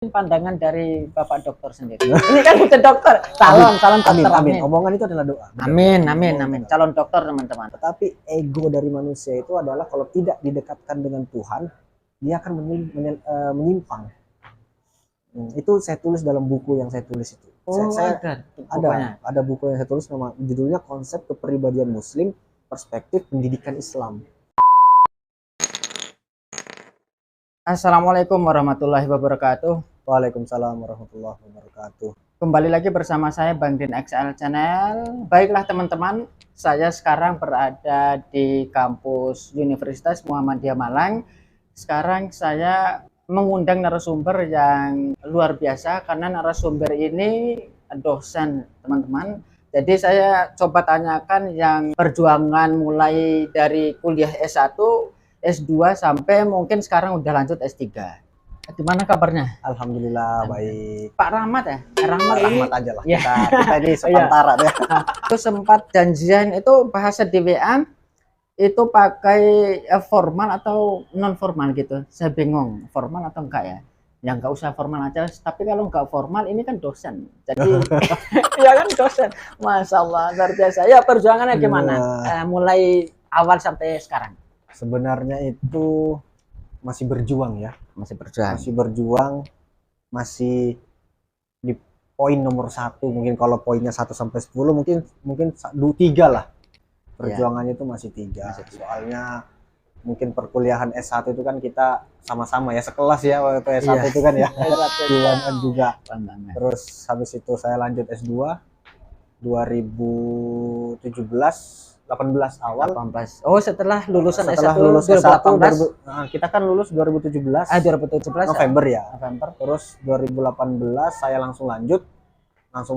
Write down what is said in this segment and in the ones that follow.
Pandangan dari Bapak Dokter sendiri. Ini kan bukan dokter, calon Amin, dokter. amin. Omongan itu adalah doa. Amin, amin, amin. Calon dokter teman-teman. Tetapi ego dari manusia itu adalah kalau tidak didekatkan dengan Tuhan, dia akan menyimpang. Itu saya tulis dalam buku yang saya tulis itu. Oh, ada buku yang saya tulis, nama judulnya Konsep Kepribadian Muslim, Perspektif Pendidikan Islam. Assalamualaikum warahmatullahi wabarakatuh. Waalaikumsalam warahmatullahi wabarakatuh. Kembali lagi bersama saya Bang Din XL Channel. Baiklah teman-teman, saya sekarang berada di kampus Universitas Muhammadiyah Malang. Sekarang saya mengundang narasumber yang luar biasa karena narasumber ini dosen teman-teman. Jadi saya coba tanyakan yang perjuangan mulai dari kuliah S1, S2 sampai mungkin sekarang udah lanjut S3. Gimana kabarnya? Alhamdulillah baik. Pak Rahmat ya? Rahmat aja lah. Kita ini sementara deh. Aku sempat janjian itu bahasa di WA itu pakai formal atau non formal gitu. Saya bingung formal atau enggak ya. Yang enggak usah formal aja. Tapi kalau enggak formal ini kan dosen. Jadi ya kan dosen. Masya Allah luar biasa. Ya perjuangannya gimana? Mulai awal sampai sekarang. Sebenarnya itu masih berjuang ya. Masih berjuang, masih di poin nomor 1. Mungkin kalau poinnya 1 sampai 10 mungkin 3 lah. Perjuangannya itu masih 3. Soalnya mungkin perkuliahan S1 itu kan kita sama-sama ya, sekelas ya waktu S1 itu kan ya. S1 juga. Terus habis itu saya lanjut S2 2017 18 awal. 18. Oh, setelah lulusan setelah S1 lulus S1 kita kan lulus 2017. 2017 November ya. November. Terus 2018 saya langsung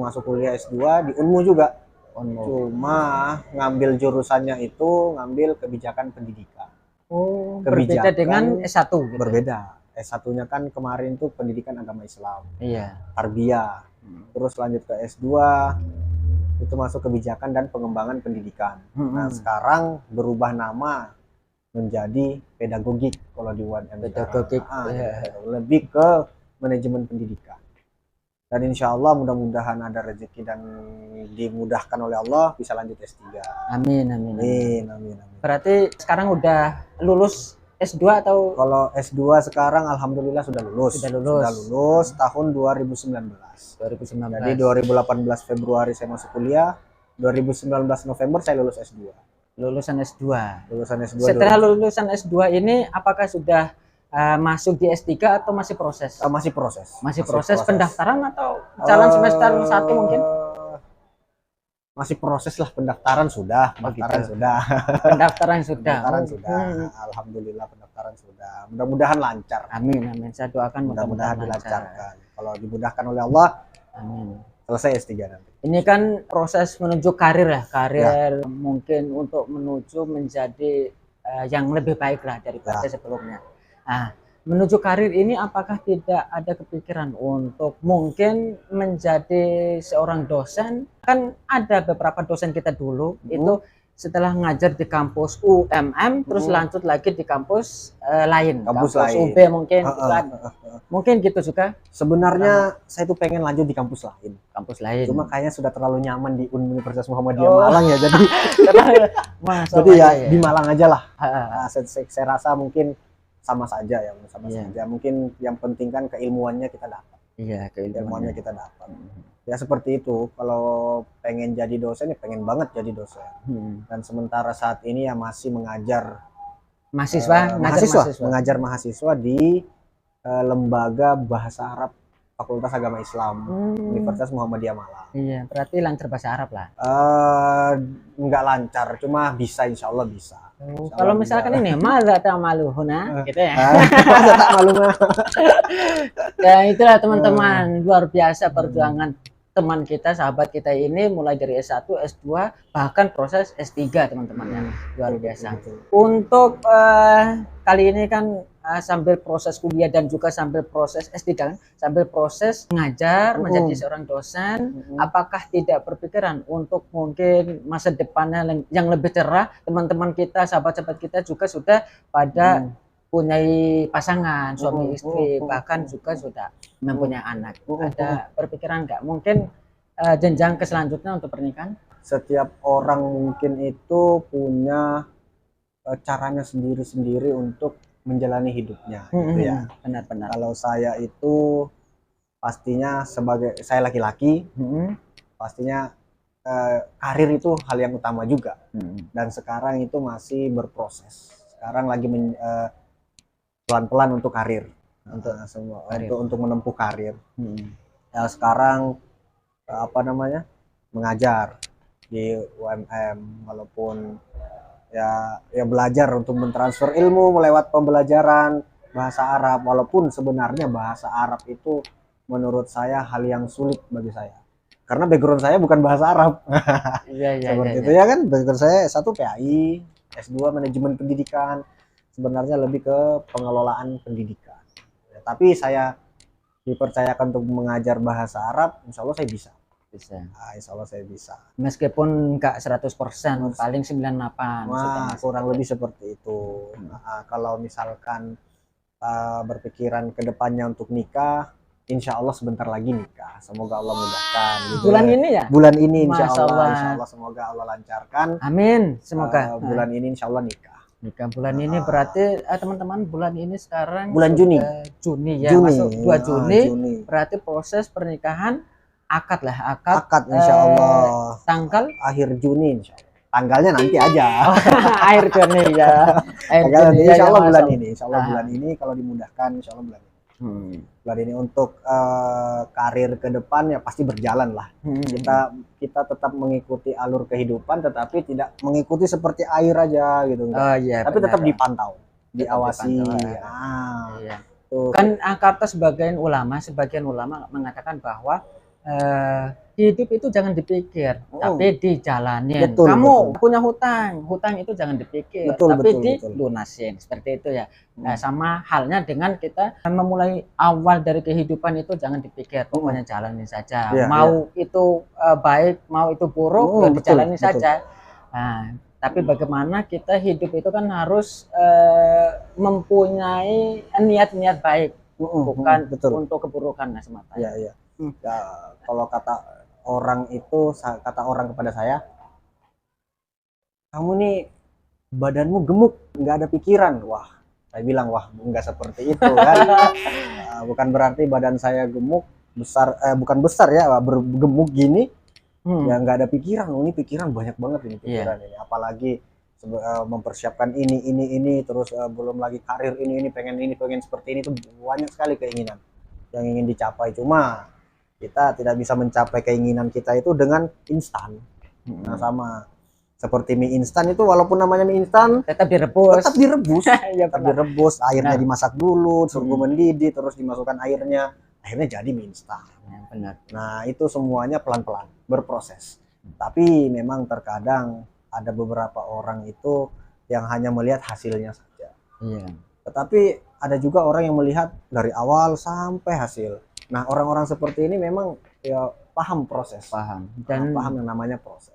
masuk kuliah S2 di Unmu juga. Cuma ngambil jurusannya itu ngambil kebijakan pendidikan. Oh, berbeda dengan S1 gitu. Berbeda. S1-nya kan kemarin tuh pendidikan agama Islam. Iya. Tarbiyah. Terus lanjut ke S2 itu masuk kebijakan dan pengembangan pendidikan. Nah, sekarang berubah nama menjadi pedagogik kalau di UNM. Pedagogik. Lebih ke manajemen pendidikan. Dan insya Allah mudah-mudahan ada rezeki dan dimudahkan oleh Allah bisa lanjut S3. Amin. Berarti sekarang udah lulus S2 atau? Kalau S2 sekarang alhamdulillah sudah lulus. Sudah lulus tahun 2019. Jadi 2018 Februari saya masuk kuliah, 2019 November saya lulus S2. Lulusan S2. Setelah lulusan S2 ini apakah sudah masuk di S3 atau masih proses? Masih proses. Masih proses pendaftaran atau calon semester 1 mungkin? Masih proses lah, pendaftaran sudah. Pendaftaran sudah. Alhamdulillah pendaftaran sudah. Mudah-mudahan lancar. Amin. Saya doakan mudah-mudahan dilancarkan. Kalau dimudahkan oleh Allah, amin. Selesai S3 nanti. Ini kan proses menuju karir ya. Mungkin untuk menuju menjadi yang lebih baik lah daripada sebelumnya. Nah, menuju karir ini apakah tidak ada kepikiran untuk mungkin menjadi seorang dosen? Kan ada beberapa dosen kita dulu itu setelah ngajar di kampus UMM terus lanjut lagi di kampus lain, kampus UB mungkin mungkin gitu juga. Sebenarnya saya tuh pengen lanjut di kampus lain. Cuma kayaknya sudah terlalu nyaman di Universitas Muhammadiyah Malang ya, jadi ya di Malang aja lah. Saya rasa mungkin sama saja. Mungkin yang penting kan keilmuannya kita dapat. Iya, keilmuannya kita dapat. Ya seperti itu. Kalau pengen jadi dosen ya pengen banget jadi dosen. Dan sementara saat ini ya masih mengajar mahasiswa di lembaga bahasa Arab Fakultas Agama Islam Universitas Muhammadiyah Malang. Iya, berarti lancar bahasa Arab lah. Enggak lancar, cuma bisa, insya Allah bisa. Kalau misalkan ini maza ta'maluhuna gitu ya. Maza ta'maluna. Ya itulah teman-teman, luar biasa perjuangan teman kita, sahabat kita ini mulai dari S1, S2 bahkan proses S3 teman-teman yang luar biasa. Untuk kali ini kan sambil proses kuliah dan juga sambil proses S3 kan, sambil proses mengajar menjadi seorang dosen, apakah tidak berpikiran untuk mungkin masa depannya yang lebih cerah? Teman-teman kita, sahabat-sahabat kita juga sudah pada mempunyai pasangan, suami istri, bahkan juga sudah mempunyai anak. Ada berpikiran nggak mungkin jenjang ke selanjutnya untuk pernikahan? Setiap orang mungkin itu punya caranya sendiri-sendiri untuk menjalani hidupnya, gitu ya. Benar-benar. Kalau saya itu pastinya sebagai saya laki-laki, pastinya karir itu hal yang utama juga. Dan sekarang itu masih berproses. Sekarang lagi pelan-pelan untuk karir, untuk menempuh karir. Ya, sekarang mengajar di UMM, walaupun ya belajar untuk mentransfer ilmu lewat pembelajaran bahasa Arab, walaupun sebenarnya bahasa Arab itu menurut saya hal yang sulit bagi saya karena background saya bukan bahasa Arab. Seperti itu ya kan, background saya S1 PAI, S2 manajemen pendidikan, sebenarnya lebih ke pengelolaan pendidikan. Ya, tapi saya dipercayakan untuk mengajar bahasa Arab, insya Allah saya bisa. Nah, insya Allah saya bisa. Meskipun nggak 100%, paling 98. Wah, kurang lebih seperti itu. Kalau misalkan berpikiran ke depannya untuk nikah, insya Allah sebentar lagi nikah. Semoga Allah mudahkan. Gitu. Bulan ini ya? Bulan ini insya Allah semoga Allah lancarkan. Amin. Semoga. Bulan ini insya Allah nikah. Nikah bulan ini berarti teman-teman, bulan ini sekarang bulan Juni ya, masuk 2 Juni. Berarti proses pernikahan akad insya Allah tanggal akhir Juni insya Allah. Tanggalnya nanti aja. Akhir Juni ya. Insya Allah bulan ini. Insya Allah bulan ini kalau dimudahkan insya Allah bulan ini. Bulan ini untuk karir ke depan ya pasti berjalan lah. Kita tetap mengikuti alur kehidupan, tetapi tidak mengikuti seperti air aja gitu. Tapi tetap dipantau, diawasi. Kan kata sebagian ulama mengatakan bahwa hidup itu jangan dipikir, tapi dijalani. Kamu punya hutang itu jangan dipikir, tapi dilunasin. Seperti itu ya. Nah, sama halnya dengan kita memulai awal dari kehidupan itu jangan dipikir, pokoknya jalani saja. Mau itu baik, mau itu buruk, dijalani saja. Nah, tapi bagaimana kita hidup itu kan harus mempunyai niat-niat baik, bukan untuk keburukan semata. Ya, kalau kata orang kepada saya, kamu nih badanmu gemuk, nggak ada pikiran. Wah, saya bilang wah nggak seperti itu kan. Bukan berarti badan saya gemuk besar, bukan besar ya, gemuk gini ya nggak ada pikiran. Ini pikiran banyak banget ini pikiran ini, apalagi mempersiapkan ini terus belum lagi karir ini pengen seperti ini, tuh banyak sekali keinginan yang ingin dicapai. Cuma kita tidak bisa mencapai keinginan kita itu dengan instan. Nah, sama seperti mie instan itu, walaupun namanya mie instan tetap direbus. Tetap direbus, airnya dimasak dulu, tunggu mendidih, terus dimasukkan akhirnya jadi mie instan. Benar. Nah, itu semuanya pelan-pelan berproses. Tapi memang terkadang ada beberapa orang itu yang hanya melihat hasilnya saja. Tetapi ada juga orang yang melihat dari awal sampai hasil. Nah, orang-orang seperti ini memang ya paham proses, paham yang namanya proses.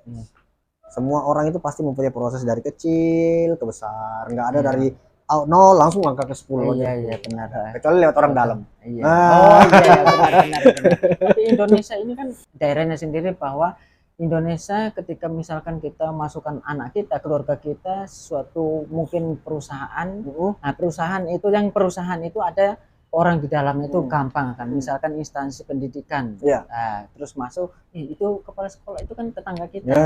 Semua orang itu pasti mempunyai proses dari kecil ke besar, nggak ada dari 0 langsung angka ke 10. Iya, benar. Kecuali lewat orang dalam. Benar. Tapi Indonesia ini kan daerahnya sendiri, bahwa Indonesia ketika misalkan kita masukkan anak kita, keluarga kita, suatu mungkin perusahaan, nah perusahaan itu ada orang di dalamnya itu gampang kan, misalkan instansi pendidikan, terus masuk, itu kepala sekolah itu kan tetangga kita,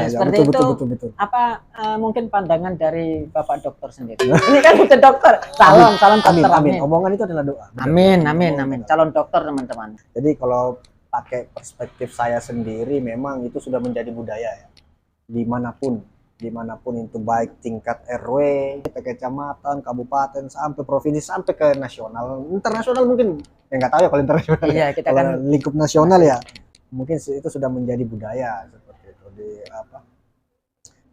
seperti itu. Betul. Apa mungkin pandangan dari Bapak dokter sendiri? Ini kan bukan dokter, calon dokter. Amin. Omongan itu adalah doa. Amin. Calon dokter teman-teman. Jadi kalau pakai perspektif saya sendiri, memang itu sudah menjadi budaya ya, dimanapun itu, baik tingkat RW, kecamatan, kabupaten, sampai provinsi, sampai ke nasional, internasional mungkin, nggak tahu ya kalau internasional. Kita kan lingkup nasional ya, mungkin itu sudah menjadi budaya seperti itu.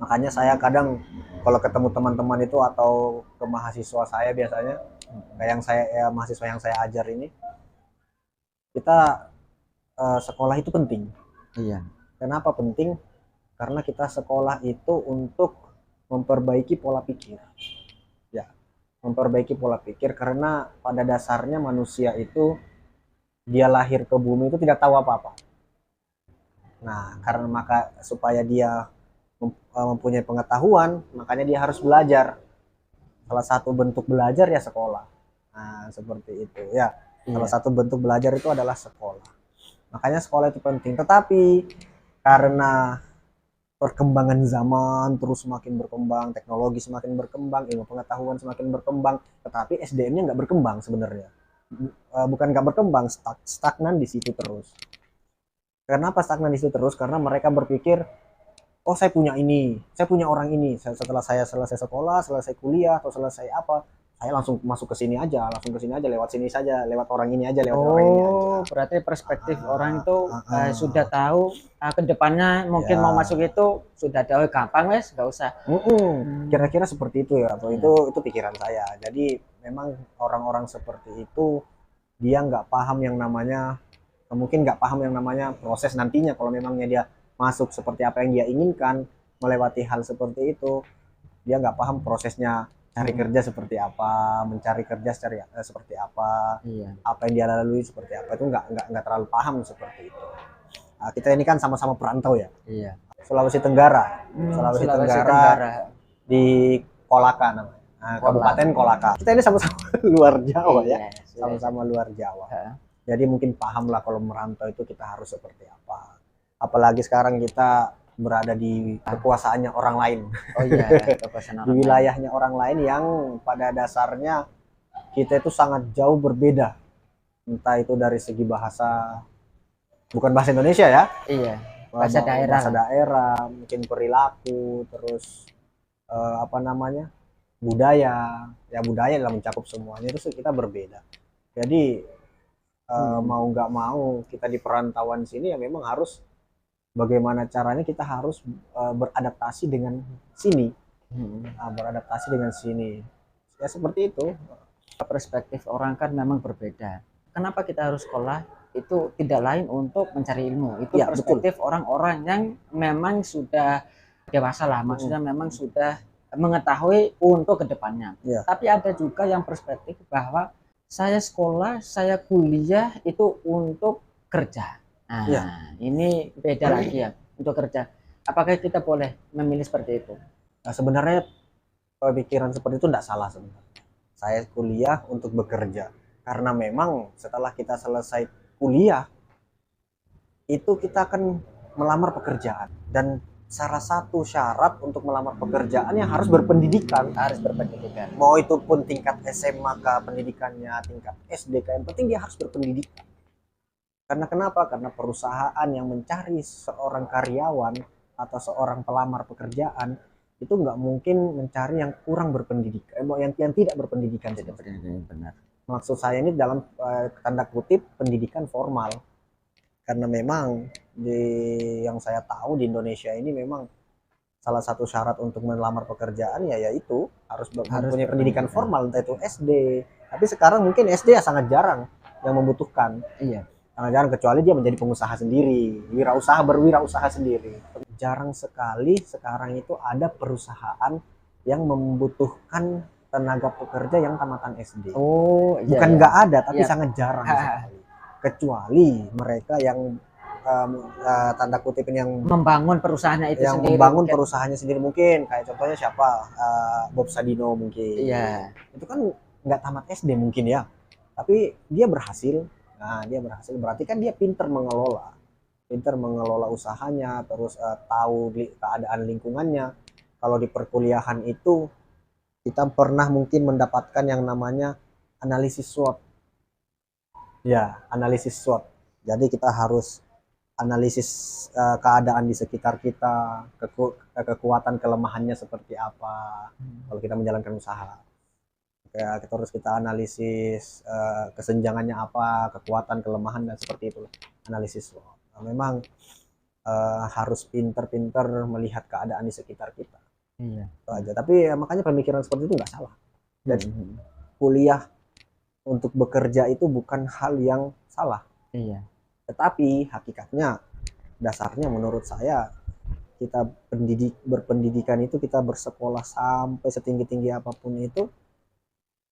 Makanya saya kadang kalau ketemu teman-teman itu atau ke mahasiswa saya, biasanya kayak mahasiswa yang saya ajar ini, kita sekolah itu penting. Kenapa penting? Karena kita sekolah itu untuk memperbaiki pola pikir. Ya, memperbaiki pola pikir, karena pada dasarnya manusia itu dia lahir ke bumi itu tidak tahu apa-apa. Nah, karena maka supaya dia mempunyai pengetahuan, makanya dia harus belajar. Salah satu bentuk belajar ya sekolah. Nah, seperti itu ya. Salah satu bentuk belajar itu adalah sekolah. Makanya sekolah itu penting. Tetapi karena perkembangan zaman terus semakin berkembang, teknologi semakin berkembang, ilmu pengetahuan semakin berkembang, tetapi SDM-nya nggak berkembang sebenarnya. Bukan nggak berkembang, stagnan di situ terus. Kenapa stagnan di situ terus? Karena mereka berpikir, oh saya punya ini, saya punya orang ini. Setelah saya selesai sekolah, selesai kuliah, atau selesai apa, saya langsung masuk ke sini aja, lewat sini saja, lewat orang ini aja, lewat orang ini aja. Berarti perspektif orang itu sudah tahu ke depannya mungkin mau masuk itu sudah tahu, gampang wes, nggak usah. Kira-kira seperti itu ya, atau itu pikiran saya. Jadi memang orang-orang seperti itu dia nggak paham yang namanya, mungkin nggak paham yang namanya proses nantinya kalau memangnya dia masuk seperti apa yang dia inginkan, melewati hal seperti itu, dia nggak paham prosesnya cari kerja seperti apa, mencari kerja seperti apa, apa yang dia lalui seperti apa, itu nggak terlalu paham seperti itu. Nah, kita ini kan sama-sama perantau ya. Sulawesi Tenggara, Sulawesi Tenggara di Kolaka namanya. Nah, Kabupaten Kolaka. Kita ini sama-sama luar Jawa ya, sama-sama luar Jawa. Jadi mungkin paham lah kalau merantau itu kita harus seperti apa. Apalagi sekarang kita berada di kekuasaannya orang lain. Di wilayahnya orang lain yang pada dasarnya kita itu sangat jauh berbeda. Entah itu dari segi bahasa, bukan bahasa Indonesia ya. Bahasa daerah, mungkin perilaku, terus budaya. Ya budaya dalam mencakup semuanya itu kita berbeda. Jadi mau nggak mau kita di perantauan sini ya memang harus bagaimana caranya kita harus beradaptasi dengan sini, beradaptasi dengan sini. Ya seperti itu. Perspektif orang kan memang berbeda. Kenapa kita harus sekolah? Itu tidak lain untuk mencari ilmu. Itu perspektif orang-orang yang memang sudah dewasa lah, maksudnya memang sudah mengetahui untuk kedepannya. Tapi ada juga yang perspektif bahwa saya sekolah, saya kuliah itu untuk kerja. Nah, ini beda lagi ya, untuk kerja. Apakah kita boleh memilih seperti itu? Nah, sebenarnya pemikiran seperti itu tidak salah sebenarnya. Saya kuliah untuk bekerja. Karena memang setelah kita selesai kuliah, itu kita akan melamar pekerjaan. Dan salah satu syarat untuk melamar pekerjaan yang harus berpendidikan. Mau itu pun tingkat SMA kah pendidikannya, tingkat SD kah, yang penting dia harus berpendidikan. Karena kenapa? Karena perusahaan yang mencari seorang karyawan atau seorang pelamar pekerjaan itu nggak mungkin mencari yang kurang berpendidikan, yang tidak berpendidikan. Benar. Maksud saya ini dalam tanda kutip pendidikan formal. Karena memang yang saya tahu di Indonesia ini memang salah satu syarat untuk melamar pekerjaan yaitu harus mempunyai pendidikan formal, entah itu SD. Tapi sekarang mungkin SD ya sangat jarang yang membutuhkan. Sangat jarang, kecuali dia menjadi pengusaha sendiri, berwirausaha sendiri. Jarang sekali sekarang itu ada perusahaan yang membutuhkan tenaga pekerja yang tamatan SD. Bukan nggak ada, tapi sangat jarang sekali. Kecuali mereka yang tanda kutip yang membangun perusahaannya itu yang sendiri. Membangun perusahaannya sendiri, mungkin kayak contohnya siapa, Bob Sadino mungkin. Itu kan nggak tamat SD mungkin ya, tapi dia berhasil. Nah, dia berhasil berarti kan dia pinter mengelola usahanya, terus tahu keadaan lingkungannya. Kalau di perkuliahan itu kita pernah mungkin mendapatkan yang namanya analisis SWOT. Analisis SWOT. Jadi kita harus analisis keadaan di sekitar kita, kekuatan kelemahannya seperti apa kalau kita menjalankan usaha. Terus kita analisis kesenjangannya apa, kekuatan, kelemahan, dan seperti itu, analisis SWOT. Nah, memang harus pinter-pinter melihat keadaan di sekitar kita. Itu aja. Tapi makanya pemikiran seperti itu nggak salah. Dan kuliah untuk bekerja itu bukan hal yang salah. Tetapi hakikatnya, dasarnya menurut saya, kita berpendidikan itu, kita bersekolah sampai setinggi-tinggi apapun itu,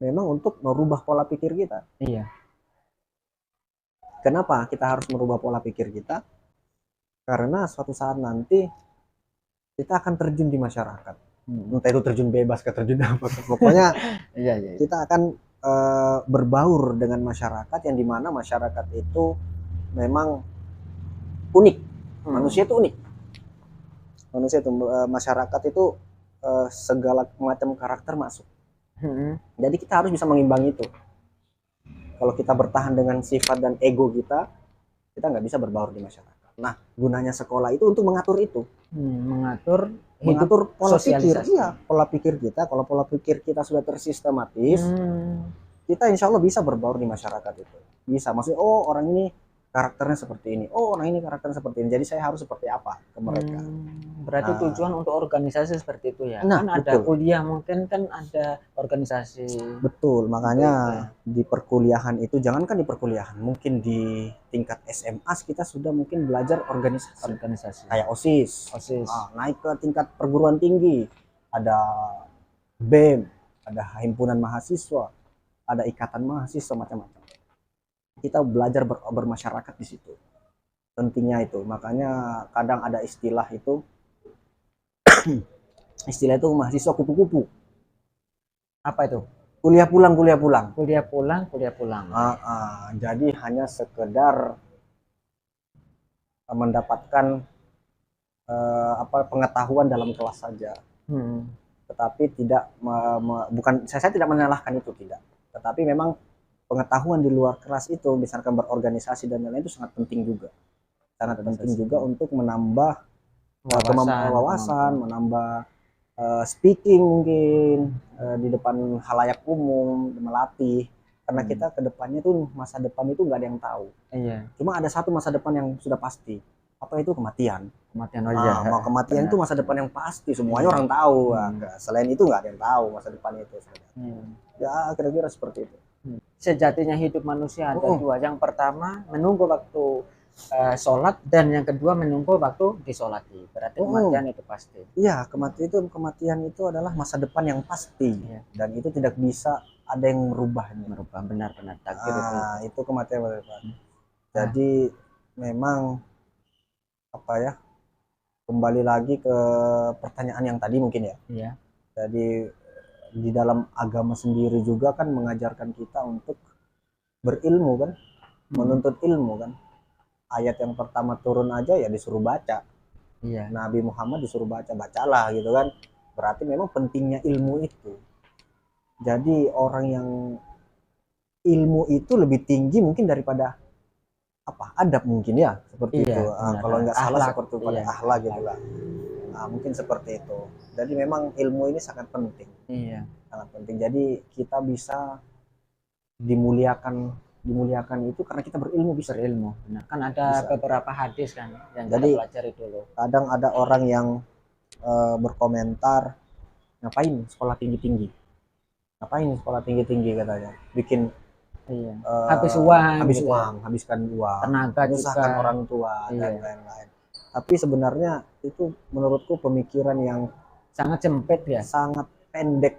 memang untuk merubah pola pikir kita. Iya. Kenapa kita harus merubah pola pikir kita? Karena suatu saat nanti kita akan terjun di masyarakat. Entah itu terjun bebas ke terjun apa, pokoknya iya. Kita akan berbaur dengan masyarakat yang dimana masyarakat itu memang unik. Manusia itu unik. Manusia itu masyarakat itu segala macam karakter masuk. Jadi kita harus bisa mengimbangi itu. Kalau kita bertahan dengan sifat dan ego kita nggak bisa berbaur di masyarakat. Nah, gunanya sekolah itu untuk mengatur itu. Mengatur pola pikir. Iya, pola pikir kita. Kalau pola pikir kita sudah tersistematis, kita insya Allah bisa berbaur di masyarakat itu. Bisa, maksudnya oh orang ini karakternya seperti ini, oh orang ini karakternya seperti ini, jadi saya harus seperti apa ke mereka. Berarti tujuan untuk organisasi seperti itu ya. Kan ada kuliah mungkin kan ada organisasi. Betul, makanya di perkuliahan itu, jangankan di perkuliahan, mungkin di tingkat SMA kita sudah mungkin belajar organisasi. Kayak OSIS. Naik ke tingkat perguruan tinggi, ada BEM, ada himpunan mahasiswa, ada ikatan mahasiswa, macam-macam. Kita belajar bermasyarakat di situ. Pentingnya itu. Makanya kadang ada istilah itu istilah itu mahasiswa kupu-kupu. Apa itu? Kuliah pulang. Jadi hanya sekedar mendapatkan pengetahuan dalam kelas saja. Tetapi tidak bukan saya tidak menyalahkan itu, tidak. Tetapi memang pengetahuan di luar kelas itu, misalkan berorganisasi dan lain-lain, itu sangat penting juga. Sangat penting juga untuk menambah wawasan, menambah speaking mungkin di depan halayak umum, melatih. Karena kita ke depannya tuh, masa depan itu nggak ada yang tahu. Cuma ada satu masa depan yang sudah pasti. Apa itu? Kematian. Kematian itu masa depan yang pasti, semuanya orang tahu. Selain itu nggak ada yang tahu masa depan itu. Ya kira-kira seperti itu. Sejatinya hidup manusia ada dua. Yang pertama menunggu waktu sholat, dan yang kedua menunggu waktu disolati. Berarti kematian itu pasti. Iya, kematian itu adalah masa depan yang pasti. Dan itu tidak bisa ada yang merubahnya. Benar-benar takdir itu kematian masa depan. Jadi memang kembali lagi ke pertanyaan yang tadi mungkin ya. Jadi di dalam agama sendiri juga kan mengajarkan kita untuk berilmu kan, menuntut ilmu kan. Ayat yang pertama turun aja ya disuruh baca. Nabi Muhammad disuruh bacalah gitu kan. Berarti memang pentingnya ilmu itu. Jadi orang yang ilmu itu lebih tinggi mungkin daripada adab mungkin ya, seperti itu. Kalau nggak salah seperti pada akhlak gitu lah. Mungkin seperti itu. Jadi memang ilmu ini sangat penting. Sangat penting. Jadi kita bisa dimuliakan itu karena kita berilmu, bisa berilmu. Nah, kan ada beberapa hadis kan yang kita pelajari dulu. Kadang ada orang yang berkomentar, ngapain sekolah tinggi-tinggi katanya, bikin habiskan uang, tenaga, menyusahkan orang tua dan lain-lain. Tapi sebenarnya itu menurutku pemikiran yang sangat sempit ya, sangat pendek.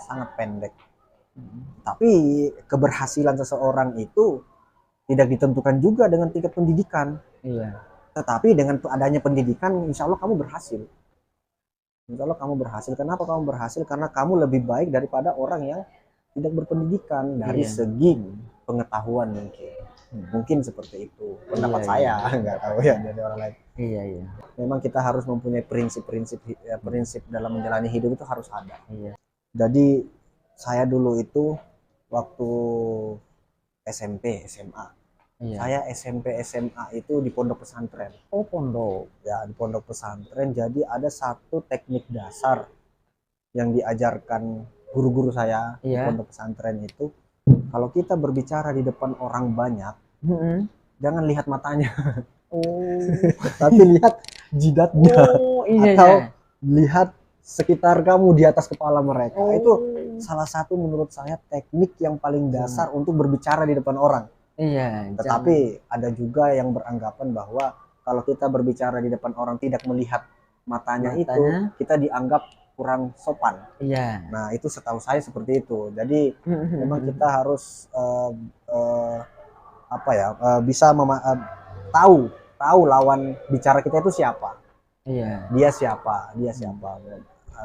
Sangat pendek. Tapi keberhasilan seseorang itu tidak ditentukan juga dengan tingkat pendidikan. Tetapi dengan adanya pendidikan, insya Allah kamu berhasil. Kenapa kamu berhasil? Karena kamu lebih baik daripada orang yang tidak berpendidikan dari segi pengetahuan mungkin seperti itu pendapat saya. Nggak tahu ya dari orang lain. Memang kita harus mempunyai prinsip dalam menjalani hidup, itu harus ada. Jadi saya dulu itu waktu SMP SMA, saya SMP SMA itu di pondok pesantren. Di pondok pesantren. Jadi ada satu teknik dasar yang diajarkan guru-guru saya di pondok pesantren itu, kalau kita berbicara di depan orang banyak, jangan lihat matanya, tapi lihat jidatnya, atau lihat sekitar kamu di atas kepala mereka. Itu salah satu menurut saya teknik yang paling dasar untuk berbicara di depan orang. Tetapi ada juga yang beranggapan bahwa kalau kita berbicara di depan orang tidak melihat matanya itu, kita dianggap kurang sopan. Iya. Nah itu setahu saya seperti itu. Jadi memang kita harus bisa tahu lawan bicara kita itu siapa. Iya. Dia siapa.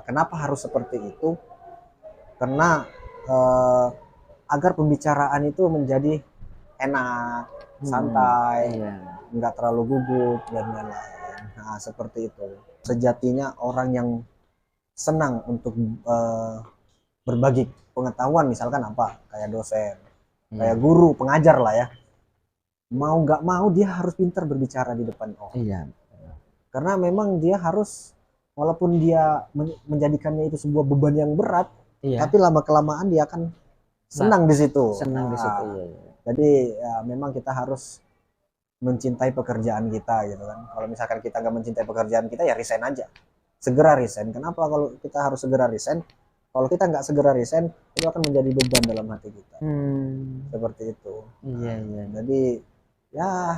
Kenapa harus seperti itu? Karena agar pembicaraan itu menjadi enak, santai, nggak terlalu gugup dan lain-lain. Nah seperti itu. Sejatinya orang yang senang untuk berbagi pengetahuan, misalkan apa, kayak dosen, kayak guru, pengajar lah ya, mau nggak mau dia harus pintar berbicara di depan orang. Iya. Karena memang dia harus, walaupun dia menjadikannya itu sebuah beban yang berat, tapi lama kelamaan dia akan senang di situ. Jadi ya, memang kita harus mencintai pekerjaan kita gitu kan. Kalau misalkan kita nggak mencintai pekerjaan kita, ya resign aja, segera resign. Kenapa kalau kita harus segera resign? Kalau kita nggak segera resign, itu akan menjadi beban dalam hati kita. Seperti itu. Iya. Jadi ya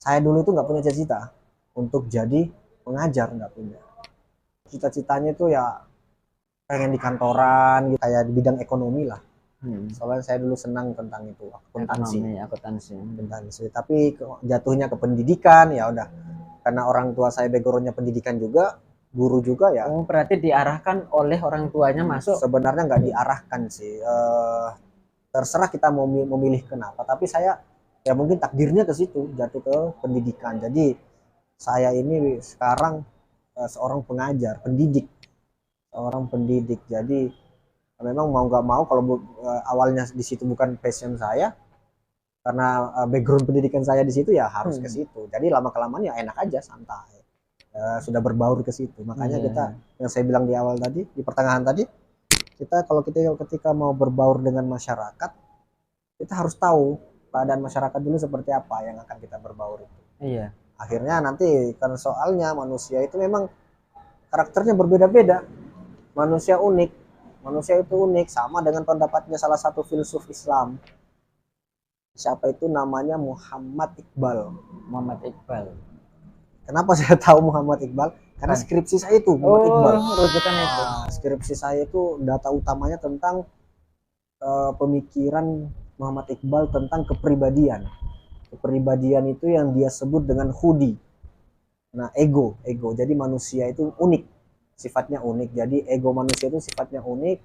saya dulu tuh nggak punya cita-cita untuk jadi pengajar, nggak punya. Cita-citanya itu ya pengen di kantoran gitu, kayak di bidang ekonomi lah. Soalnya saya dulu senang tentang itu, akuntansi. Tapi jatuhnya ke pendidikan, ya udah. Karena orang tua saya backgroundnya pendidikan juga, guru juga ya. Oh, berarti diarahkan oleh orang tuanya masuk? Sebenarnya nggak diarahkan sih. Terserah kita mau memilih kenapa. Tapi saya ya mungkin takdirnya ke situ, jatuh ke pendidikan. Jadi saya ini sekarang seorang pengajar, seorang pendidik. Jadi memang mau nggak mau, kalau awalnya di situ bukan passion saya, karena background pendidikan saya di situ, ya harus ke situ. Jadi lama kelamaan ya enak aja, santai. Sudah berbaur ke situ. Makanya kita, yang saya bilang di awal tadi, di pertengahan tadi, kita ketika mau berbaur dengan masyarakat, kita harus tahu keadaan masyarakat dulu seperti apa yang akan kita berbaur itu. Iya. Akhirnya nanti, karena soalnya manusia itu memang karakternya berbeda-beda. Manusia itu unik, sama dengan pendapatnya salah satu filsuf Islam. Siapa itu namanya? Muhammad Iqbal. Kenapa saya tahu Muhammad Iqbal? Karena skripsi saya itu Muhammad Iqbal. Rujukan itu. Skripsi saya itu data utamanya tentang pemikiran Muhammad Iqbal tentang kepribadian. Kepribadian itu yang dia sebut dengan hudi. Nah, ego. Jadi manusia itu unik, sifatnya unik. Jadi ego manusia itu sifatnya unik,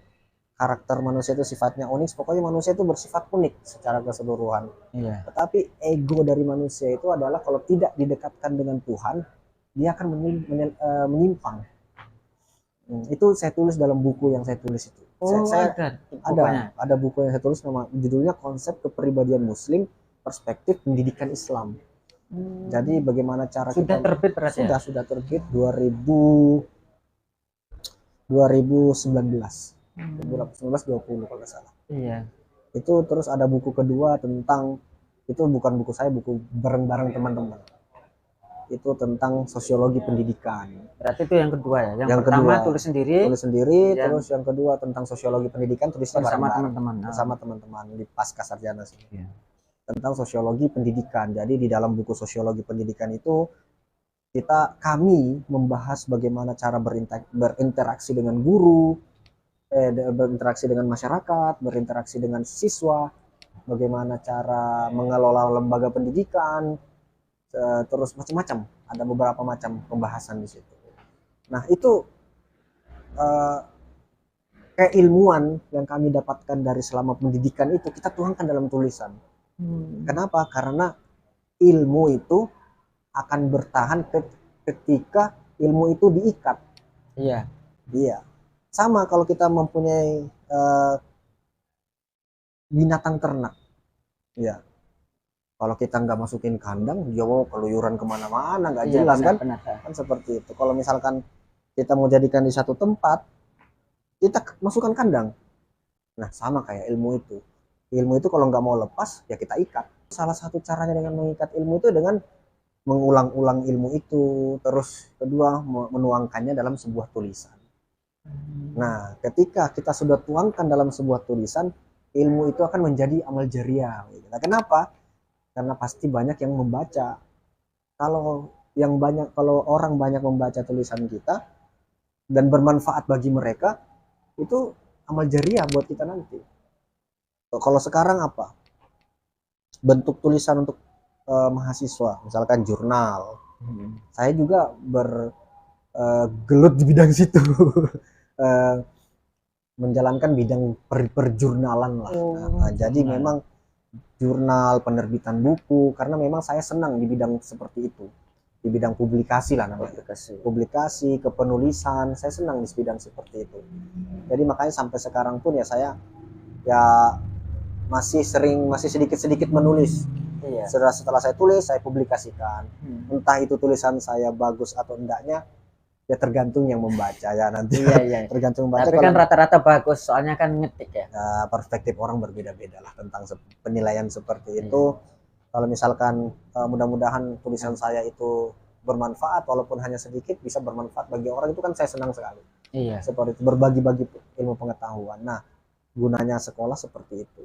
karakter manusia itu sifatnya unik. Pokoknya manusia itu bersifat unik secara keseluruhan. Iya. Tetapi ego dari manusia itu adalah kalau tidak didekatkan dengan Tuhan, dia akan menyimpang. Itu saya tulis dalam buku yang saya tulis itu. Ada buku yang saya tulis, judulnya Konsep Kepribadian Muslim, Perspektif Pendidikan Islam. Jadi bagaimana cara sudah kita terbit berarti sudah terbit 2019 2020 kalau nggak salah. Iya. Itu terus ada buku kedua tentang, itu bukan buku saya, buku bareng-bareng teman-teman. Itu tentang sosiologi pendidikan. Berarti itu yang kedua ya. Yang pertama kedua, tulis sendiri, terus yang kedua tentang sosiologi pendidikan, tulisnya bersama teman-teman. Bersama teman-teman di pasca sarjana sih. Iya. Tentang sosiologi pendidikan. Jadi di dalam buku sosiologi pendidikan itu kami membahas bagaimana cara berinteraksi dengan guru, berinteraksi dengan masyarakat, berinteraksi dengan siswa, bagaimana cara mengelola lembaga pendidikan, terus macam-macam. Ada beberapa macam pembahasan di situ. Nah itu keilmuan yang kami dapatkan dari selama pendidikan itu kita tuangkan dalam tulisan. Kenapa? Karena ilmu itu akan bertahan ketika ilmu itu diikat. Iya. Sama kalau kita mempunyai binatang ternak. Ya. Kalau kita nggak masukin kandang, dia mau keluyuran kemana-mana, nggak jelas kan? Kan seperti itu. Kalau misalkan kita mau jadikan di satu tempat, kita masukkan kandang. Nah, sama kayak ilmu itu. Ilmu itu kalau nggak mau lepas, ya kita ikat. Salah satu caranya dengan mengikat ilmu itu dengan mengulang-ulang ilmu itu, terus kedua menuangkannya dalam sebuah tulisan. Nah, ketika kita sudah tuangkan dalam sebuah tulisan, ilmu itu akan menjadi amal jariah. Nah, kenapa? Karena pasti banyak yang membaca. Kalau orang banyak membaca tulisan kita, dan bermanfaat bagi mereka, itu amal jariah buat kita nanti. Kalau sekarang apa? Bentuk tulisan untuk mahasiswa, misalkan jurnal. Saya juga bergelut di bidang situ. Menjalankan bidang perjurnalan lah. Jadi memang jurnal, penerbitan buku, karena memang saya senang di bidang seperti itu, di bidang publikasi lah namanya, publikasi, kepenulisan, saya senang di bidang seperti itu. Jadi makanya sampai sekarang pun ya saya ya masih sedikit-sedikit menulis. Setelah saya tulis, saya publikasikan. Entah itu tulisan saya bagus atau enggaknya, ya tergantung yang membaca ya nanti. Tergantung membaca. Tapi kan rata-rata bagus, soalnya kan ngetik ya. Perspektif orang berbeda-beda lah tentang penilaian seperti itu. Kalau misalkan mudah-mudahan tulisan saya itu bermanfaat, walaupun hanya sedikit, bisa bermanfaat bagi orang, itu kan saya senang sekali. Seperti itu, berbagi-bagi ilmu pengetahuan. Nah, gunanya sekolah seperti itu.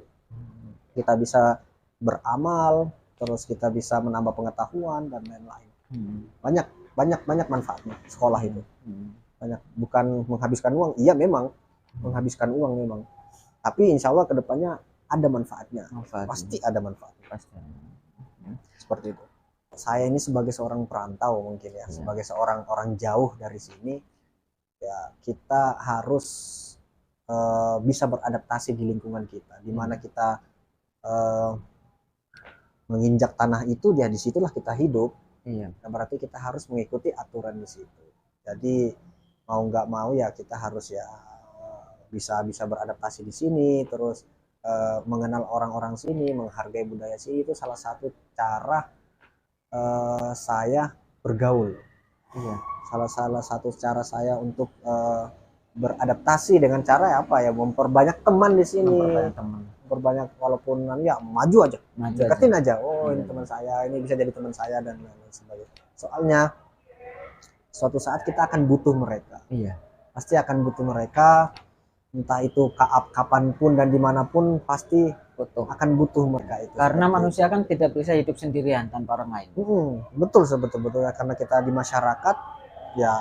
Kita bisa beramal, terus kita bisa menambah pengetahuan dan lain-lain. Banyak manfaatnya sekolah itu. Banyak, bukan menghabiskan uang. Iya memang menghabiskan uang memang, tapi insya Allah kedepannya ada manfaatnya. Pasti ada manfaatnya. Seperti itu. Saya ini sebagai seorang perantau mungkin ya, sebagai seorang orang jauh dari sini, ya kita harus bisa beradaptasi di lingkungan kita, di mana kita menginjak tanah itu, ya disitulah kita hidup. Nah, berarti kita harus mengikuti aturan di situ. Jadi mau nggak mau ya kita harus ya bisa beradaptasi di sini, terus mengenal orang-orang sini, menghargai budaya sini, itu salah satu cara saya bergaul. Salah satu cara saya untuk beradaptasi dengan cara apa ya, memperbanyak teman di sini. Memperbanyak, walaupun ya maju aja, deketin aja. Oh, ini teman saya, ini bisa jadi teman saya dan lain sebagainya. Soalnya suatu saat kita akan butuh mereka. Pasti akan butuh mereka, entah itu kapanpun dan dimanapun pasti akan butuh mereka itu. Karena manusia kan tidak bisa hidup sendirian tanpa orang lain. Betul, sebetulnya karena kita di masyarakat, ya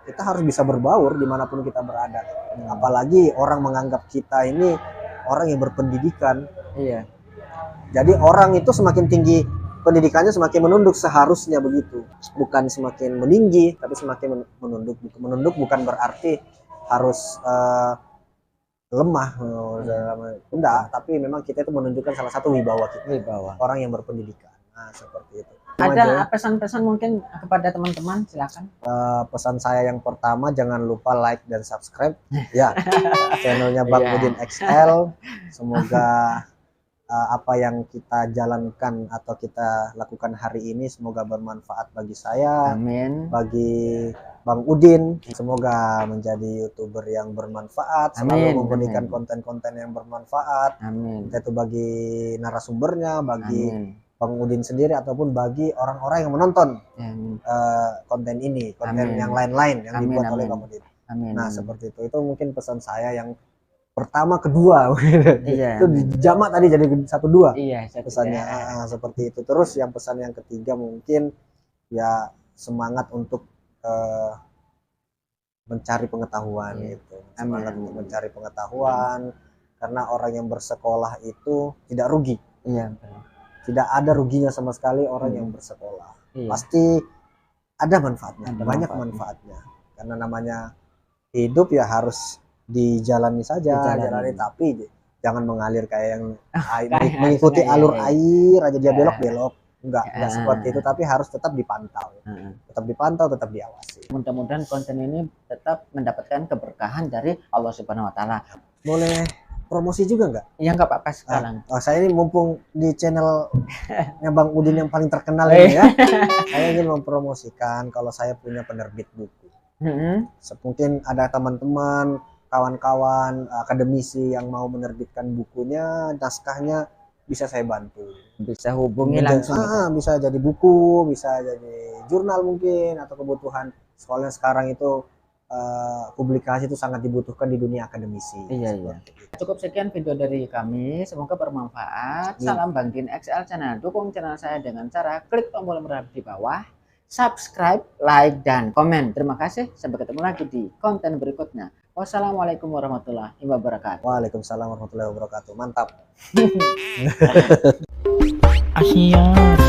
kita harus bisa berbaur dimanapun kita berada. Apalagi orang menganggap kita ini orang yang berpendidikan. Jadi orang itu semakin tinggi pendidikannya semakin menunduk, seharusnya begitu. Bukan semakin meninggi, tapi semakin menunduk. Menunduk bukan berarti harus lemah, enggak, tapi memang kita itu menunjukkan salah satu wibawa kita, orang yang berpendidikan. Nah, seperti itu. Ada pesan-pesan mungkin kepada teman-teman, silakan. Pesan saya yang pertama, jangan lupa like dan subscribe ya channelnya Bang Udin XL. Semoga apa yang kita jalankan atau kita lakukan hari ini semoga bermanfaat bagi saya, bagi Bang Udin. Semoga menjadi YouTuber yang bermanfaat, selalu memberikan konten-konten yang bermanfaat, entah itu bagi narasumbernya, bagi Bang Udin sendiri, ataupun bagi orang-orang yang menonton konten ini, konten yang lain-lain yang dibuat oleh Bang Udin. Nah, seperti itu. Itu mungkin pesan saya yang pertama, kedua. Itu jamak tadi jadi 1, 2. Pesannya seperti itu. Terus yang pesan yang ketiga mungkin ya semangat untuk mencari pengetahuan gitu. Semangat untuk mencari pengetahuan, karena orang yang bersekolah itu tidak rugi. Tidak ada ruginya sama sekali orang yang bersekolah. Pasti ada manfaatnya, banyak manfaatnya. Karena namanya hidup ya harus dijalani saja, tapi jangan mengalir kayak yang mengikuti alur air aja, dia belok-belok. Enggak seperti itu, tapi harus tetap dipantau. Tetap dipantau, tetap diawasi. Mudah-mudahan konten ini tetap mendapatkan keberkahan dari Allah Subhanahu wa taala. Boleh promosi juga nggak? Iya, nggak apa-apa sekarang. Saya ini mumpung di channelnya Bang Udin yang paling terkenal ini ya, saya ingin mempromosikan kalau saya punya penerbit buku. Mungkin ada teman-teman, kawan-kawan akademisi yang mau menerbitkan bukunya, naskahnya, bisa saya bantu. Bisa hubungi langsung. Bisa jadi buku, bisa jadi jurnal mungkin, atau kebutuhan sekolahnya sekarang itu. Publikasi itu sangat dibutuhkan di dunia akademisi. Cukup sekian video dari kami, semoga bermanfaat. Salam Bang Udin XL Channel. Dukung channel saya dengan cara klik tombol merah di bawah. subscribe, like, dan komen. Terima kasih. Sampai ketemu lagi di konten berikutnya. Wassalamualaikum warahmatullahi wabarakatuh. Waalaikumsalam warahmatullahi wabarakatuh. Mantap. Asia.